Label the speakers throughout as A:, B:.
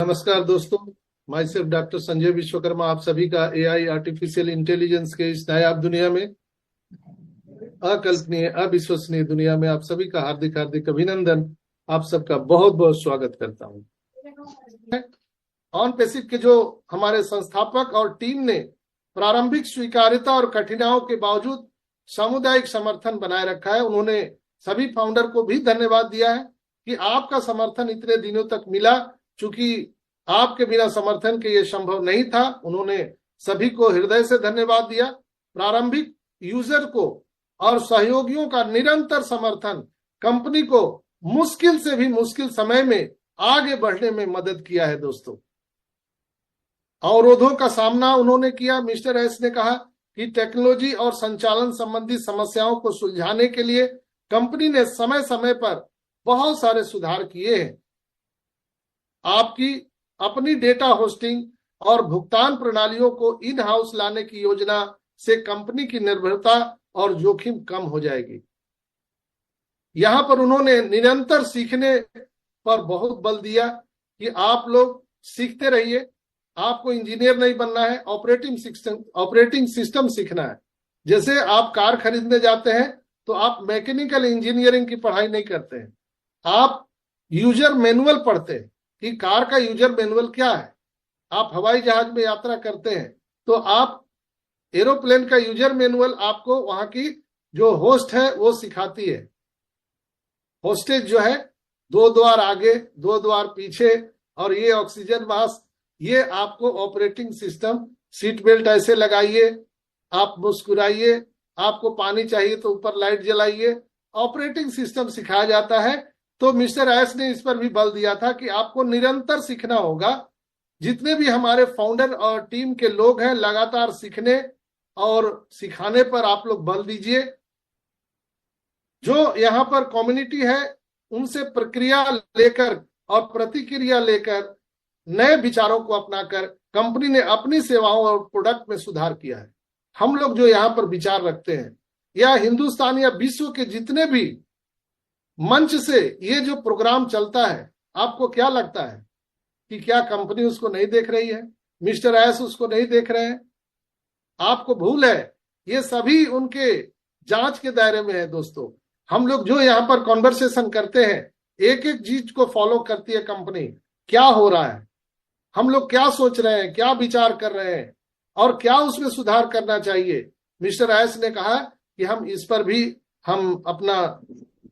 A: नमस्कार दोस्तों, my self doctor Sanjay Vishwakarma आप सभी का एआई आर्टिफिशियल इंटेलिजेंस के इस नायाब दुनिया में, अकल्पनीय अविश्वसनीय दुनिया में आप सभी का हार्दिक हार्दिक अभिनंदन। आप सबका बहुत बहुत स्वागत करता हूं। ऑन पैसिव के जो हमारे संस्थापक और टीम ने प्रारंभिक स्वीकार्यता और कठिनाइयों के बावजूद सामुदायिक समर्थन बनाए रखा है, उन्होंने सभी फाउंडर को भी धन्यवाद दिया है कि आपका समर्थन इतने दिनों तक मिला। चूंकि आपके बिना समर्थन के ये संभव नहीं था, उन्होंने सभी को हृदय से धन्यवाद दिया। प्रारंभिक यूजर को और सहयोगियों का निरंतर समर्थन कंपनी को मुश्किल से भी मुश्किल समय में आगे बढ़ने में मदद किया है। दोस्तों, अवरोधों का सामना उन्होंने किया। मिस्टर एस ने कहा कि टेक्नोलॉजी और संचालन संबंधी समस्याओं को सुलझाने के लिए कंपनी ने समय समय पर बहुत सारे सुधार किए हैं। आपकी अपनी डेटा होस्टिंग और भुगतान प्रणालियों को इन हाउस लाने की योजना से कंपनी की निर्भरता और जोखिम कम हो जाएगी। यहां पर उन्होंने निरंतर सीखने पर बहुत बल दिया कि आप लोग सीखते रहिए। आपको इंजीनियर नहीं बनना है, ऑपरेटिंग सिस्टम सीखना है। जैसे आप कार खरीदने जाते हैं तो आप मैकेनिकल इंजीनियरिंग की पढ़ाई नहीं करते हैं, आप यूजर मैनुअल पढ़ते हैं कि कार का यूजर मैनुअल क्या है। आप हवाई जहाज में यात्रा करते हैं तो आप एरोप्लेन का यूजर मैनुअल आपको वहां की जो होस्ट है वो सिखाती है। होस्टेज जो है, 2 द्वार आगे 2 द्वार पीछे, और ये ऑक्सीजन मास्क, ये आपको ऑपरेटिंग सिस्टम, सीट बेल्ट ऐसे लगाइए, आप मुस्कुराइए, आपको पानी चाहिए तो ऊपर लाइट जलाइए, ऑपरेटिंग सिस्टम सिखाया जाता है। तो मिस्टर एस ने इस पर भी बल दिया था कि आपको निरंतर सीखना होगा। जितने भी हमारे फाउंडर और टीम के लोग हैं, लगातार सीखने और सिखाने पर आप लोग बल दीजिए। जो यहाँ पर कम्युनिटी है उनसे प्रक्रिया लेकर और प्रतिक्रिया लेकर नए विचारों को अपनाकर कंपनी ने अपनी सेवाओं और प्रोडक्ट में सुधार किया है। हम लोग जो यहाँ पर विचार रखते हैं, या हिंदुस्तान या विश्व के जितने भी मंच से ये जो प्रोग्राम चलता है, आपको क्या लगता है कि क्या कंपनी उसको नहीं देख रही है? मिस्टर एस उसको नहीं देख रहे हैं? आपको भूल है? ये सभी उनके जांच के दायरे में है। दोस्तों, हम लोग जो यहाँ पर कॉन्वर्सेशन करते हैं, एक एक चीज को फॉलो करती है कंपनी। क्या हो रहा है, हम लोग क्या सोच रहे हैं, क्या विचार कर रहे हैं और क्या उसमें सुधार करना चाहिए। मिस्टर एस ने कहा कि हम इस पर भी हम अपना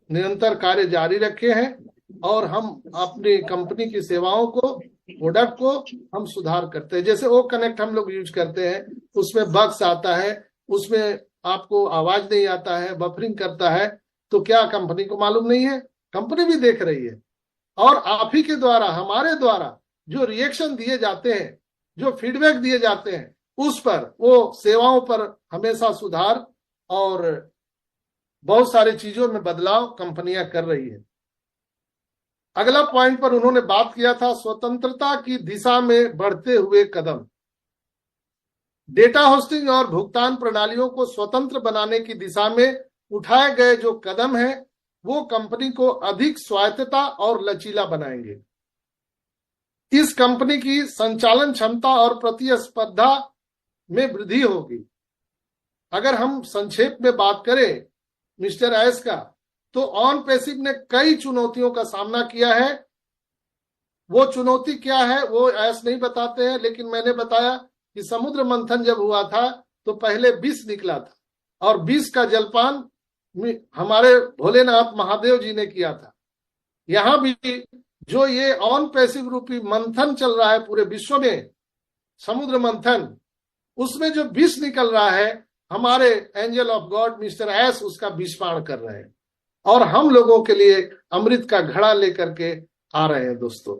A: निरंतर कार्य जारी रखे हैं और हम अपनी कंपनी की सेवाओं को, प्रोडक्ट को हम सुधार करते हैं। जैसे वो कनेक्ट हम लोग यूज करते हैं, उसमें बग्स आता है, उसमें आपको आवाज नहीं आता है, बफरिंग करता है, तो क्या कंपनी को मालूम नहीं है? कंपनी भी देख रही है। और आप ही के द्वारा, हमारे द्वारा जो रिएक्शन दिए जाते हैं, जो फीडबैक दिए जाते हैं, उस पर, वो सेवाओं पर हमेशा सुधार और बहुत सारी चीजों में बदलाव कंपनियां कर रही है। अगला पॉइंट पर उन्होंने बात किया था स्वतंत्रता की दिशा में बढ़ते हुए कदम। डेटा होस्टिंग और भुगतान प्रणालियों को स्वतंत्र बनाने की दिशा में उठाए गए जो कदम हैं, वो कंपनी को अधिक स्वायत्तता और लचीला बनाएंगे। इस कंपनी की संचालन क्षमता और प्रतिस्पर्धा में वृद्धि होगी। अगर हम संक्षेप में बात करें मिस्टर एस का, तो ऑन पैसिव ने कई चुनौतियों का सामना किया है। वो चुनौती क्या है वो एस नहीं बताते हैं, लेकिन मैंने बताया कि समुद्र मंथन जब हुआ था तो पहले विष निकला था, और विष का जलपान हमारे भोलेनाथ महादेव जी ने किया था। यहां भी जो ये ऑन पैसिव रूपी मंथन चल रहा है पूरे विश्व में, समुद्र मंथन, उसमें जो विष निकल रहा है, हमारे angel of God mister S उसका विषपान कर रहे हैं और हम लोगों के लिए अमृत का घड़ा लेकर के आ रहे हैं। दोस्तों,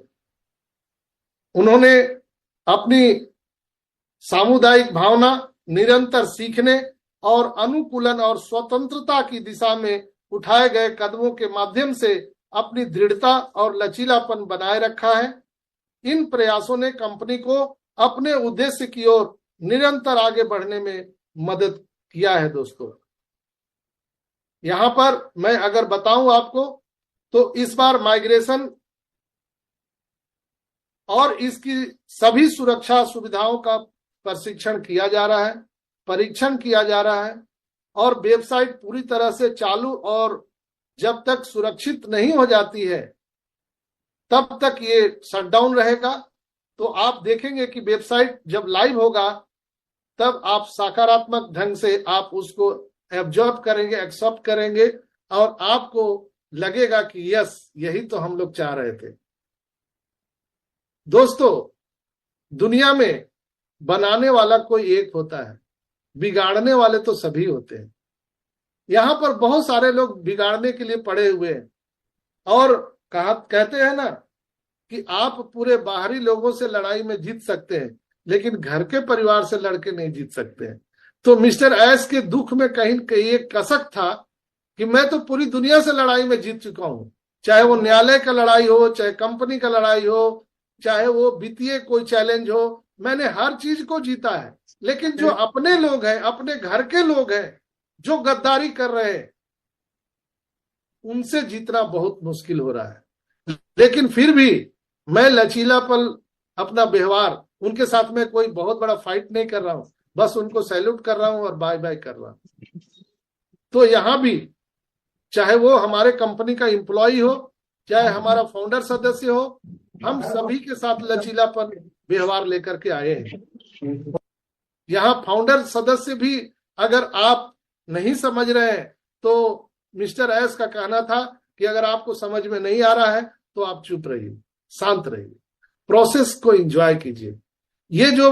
A: उन्होंने अपनी सामुदायिक भावना, निरंतर सीखने और अनुकूलन और स्वतंत्रता की दिशा में उठाए गए कदमों के माध्यम से अपनी दृढ़ता और लचीलापन बनाए रखा है। इन प्रयासों ने कंपनी को अपने उद्देश्य की ओर निरंतर आगे बढ़ने में मदद किया है। दोस्तों, यहां पर मैं अगर बताऊं आपको, तो इस बार माइग्रेशन और इसकी सभी सुरक्षा सुविधाओं का प्रशिक्षण किया जा रहा है, परीक्षण किया जा रहा है, और वेबसाइट पूरी तरह से चालू और जब तक सुरक्षित नहीं हो जाती है तब तक ये शटडाउन रहेगा। तो आप देखेंगे कि वेबसाइट जब लाइव होगा तब आप सकारात्मक ढंग से आप उसको एब्जॉर्ब करेंगे, एक्सेप्ट करेंगे, और आपको लगेगा कि यस, यही तो हम लोग चाह रहे थे। दोस्तों, दुनिया में बनाने वाला कोई एक होता है, बिगाड़ने वाले तो सभी होते हैं। यहां पर बहुत सारे लोग बिगाड़ने के लिए पड़े हुए हैं, और कहते हैं ना कि आप पूरे बाहरी लोगों से लड़ाई में जीत सकते हैं लेकिन घर के परिवार से लड़के नहीं जीत सकते हैं। तो मिस्टर एस के दुख में कहीं कहीं एक कसक था कि मैं तो पूरी दुनिया से लड़ाई में जीत चुका हूं, चाहे वो न्यायालय का लड़ाई हो, चाहे कंपनी का लड़ाई हो, चाहे वो वित्तीय कोई चैलेंज हो, मैंने हर चीज को जीता है। लेकिन जो अपने लोग हैं, अपने घर के लोग हैं जो गद्दारी कर रहे हैं, उनसे जीतना बहुत मुश्किल हो रहा है। लेकिन फिर भी मैं लचीलापन, अपना व्यवहार, उनके साथ में कोई बहुत बड़ा फाइट नहीं कर रहा हूं, बस उनको सैल्यूट कर रहा हूं और बाय बाय कर रहा हूं। तो यहां भी चाहे वो हमारे कंपनी का एम्प्लॉय हो, चाहे हमारा फाउंडर सदस्य हो, हम सभी के साथ लचीलापन व्यवहार लेकर के आए हैं। यहाँ फाउंडर सदस्य भी अगर आप नहीं समझ रहे हैं तो मिस्टर एस का कहना था कि अगर आपको समझ में नहीं आ रहा है तो आप चुप रहिए, शांत रहिए, प्रोसेस को एंजॉय कीजिए। ये जो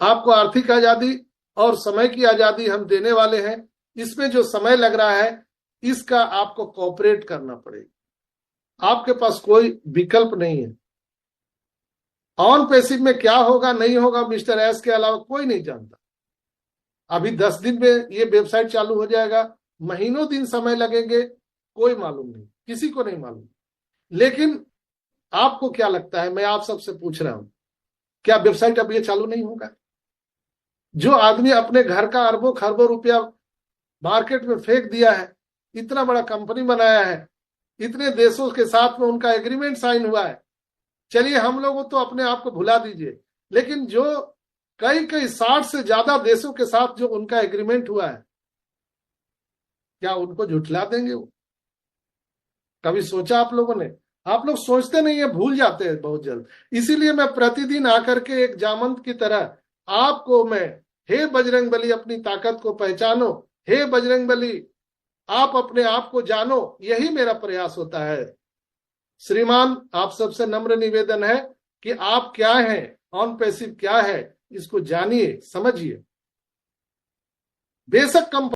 A: आपको आर्थिक आजादी और समय की आजादी हम देने वाले हैं, इसमें जो समय लग रहा है इसका आपको कोऑपरेट करना पड़ेगा। आपके पास कोई विकल्प नहीं है। ऑन पैसिव में क्या होगा नहीं होगा मिस्टर एस के अलावा कोई नहीं जानता। अभी 10 दिन में ये वेबसाइट चालू हो जाएगा, महीनों दिन समय लगेंगे, कोई मालूम नहीं, किसी को नहीं मालूम। लेकिन आपको क्या लगता है, मैं आप सबसे पूछ रहा हूं, क्या वेबसाइट अब ये चालू नहीं होगा? जो आदमी अपने घर का अरबों खरबों रुपया मार्केट में फेंक दिया है, इतना बड़ा कंपनी बनाया है, इतने देशों के साथ में उनका एग्रीमेंट साइन हुआ है, चलिए हम लोग तो अपने आप को भुला दीजिए, लेकिन जो कई 60 से ज्यादा देशों के साथ जो उनका एग्रीमेंट हुआ है, क्या उनको झुठला देंगे वो? कभी सोचा आप लोगों ने? आप लोग सोचते नहीं है, भूल जाते हैं बहुत जल्द। इसीलिए मैं प्रतिदिन आकर के एक जामंत की तरह आपको मैं, हे बजरंग बली अपनी ताकत को पहचानो, हे बजरंग बली आप अपने आप को जानो, यही मेरा प्रयास होता है। श्रीमान, आप सबसे नम्र निवेदन है कि आप क्या हैं, ऑन पैसिव क्या है, इसको जानिए, समझिए। बेशक कंपनी